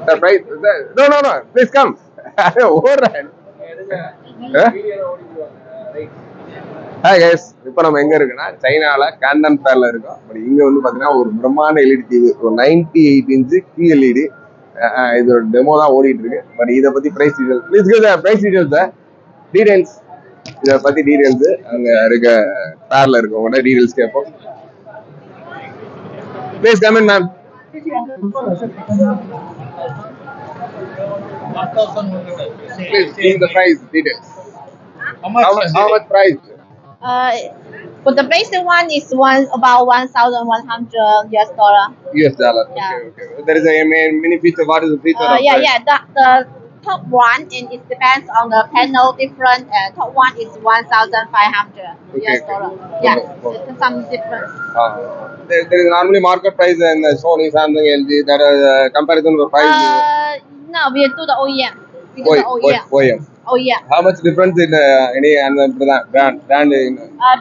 The price. No. Please come. ஓடுறேன். Hi guys, இப்போ நம்ம எங்க இருக்குன்னா சைனால கேண்டன் ஃபேர்ல இருக்கோம். பட் இங்க வந்து பாத்தீங்கன்னா ஒரு பிரம்மாண்ட எல்இடி டிவி, ஒரு 98 இன்ச்சு QLED. இதோட டெமோ தான் ஓடிட்டு இருக்கு. பட் இதை பத்தி price detail please give the price details. Details இதை பத்தி டீடைல்ஸ் அங்க இருக்க ஃபேர்ல இருக்கவங்க டீடைல்ஸ் கேட்போம். Please come in ma'am. Please give the price details. How much price? For the basic one is about $1,100 US dollar. Yeah. Okay. There is a mini feature. What is the feature? The top one, and it depends on the panel different. Top one is $1,500 US dollar. Yeah, there's some difference. There is normally market price and Sony, Samsung, LG. That comparison for price. No, we do the OEM. We do the OEM. Oh yeah. How much difference in any brand?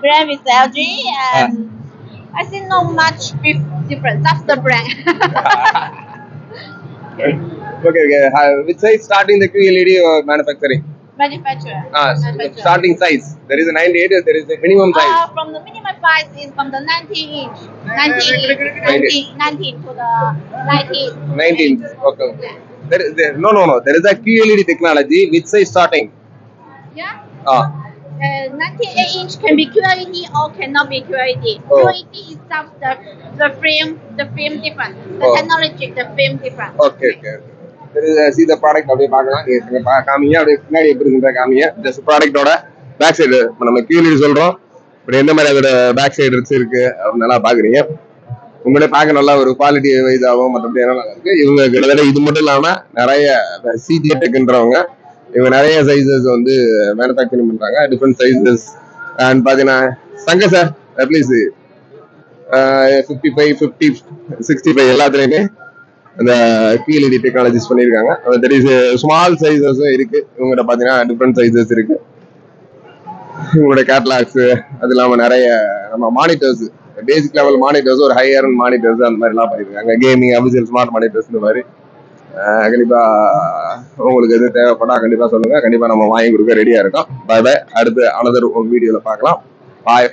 Brand is LG, and I think not much difference. That's the brand. Okay. Which size starting the QLED manufacturing? Manufacturer. Starting size. There is a 98. There is a minimum size. From the minimum size is from the 19 inch. 19 to the 19. 19. Okay. No. There is a QLED technology. Which size starting? Yeah. 98 inch can be QLED or cannot be QLED. QLED is the frame different. The technology, the frame different. Okay. There is see the product அப்படியே பார்க்கலாம். காமிங்க அப்படியே பின்னாடி எப்படி இருக்குன்ற காமிங்க. Just ப்ராடக்ட்டோட back side நம்ம QLED சொல்றோம். பட் எந்த மாதிரி அதோட பேக் சைடு இருக்கு நல்லா பாக்குறீங்க. உங்களே பார்க்க நல்லா ஒரு குவாலிட்டி வைஸ் ஆகும். மற்றபடி நல்லா இருக்கு. இவங்க கிட்டத்தட்ட இது மட்டும் இல்லாம நிறைய CG டெக்ன்றவங்க இவங்க நிறைய சைஸஸ் வந்து மேனுஃபேக்சரிங் பண்றாங்க. டிஃப்ரெண்ட் சைஸஸ் அண்ட் பாத்தீங்கன்னா சங்க சார் ப்ளீஸ் 55, 50, 65 எல்லாத்துலயுமே அந்த QLED டெக்னாலஜிஸ் பண்ணியிருக்காங்க. தெர் இஸ் ஸ்மால் சைஸஸும் இருக்கு. இவங்ககிட்ட பாத்தீங்கன்னா டிஃப்ரெண்ட் சைஸஸ் இருக்கு. இவங்களோட கேட்லாக்ஸ் அது இல்லாம நிறைய நம்ம மானிட்டர்ஸ், பேசிக் லெவல் மானிட்டர்ஸ், ஒரு ஹையர் மானிட்டர்ஸ் அந்த மாதிரி எல்லாம் பண்ணிருக்காங்க. கேமிங் அபிஷியல் ஸ்மார்ட் மானிட்டர்ஸ் இந்த மாதிரி. கண்டிப்பா உங்களுக்கு எது தேவைப்பட்டா கண்டிப்பா சொல்லுங்க. கண்டிப்பா நம்ம வாங்கி கொடுக்க ரெடியா இருக்கோம். பாய். அடுத்து அனதர் வீடியோல பார்க்கலாம். பாய்.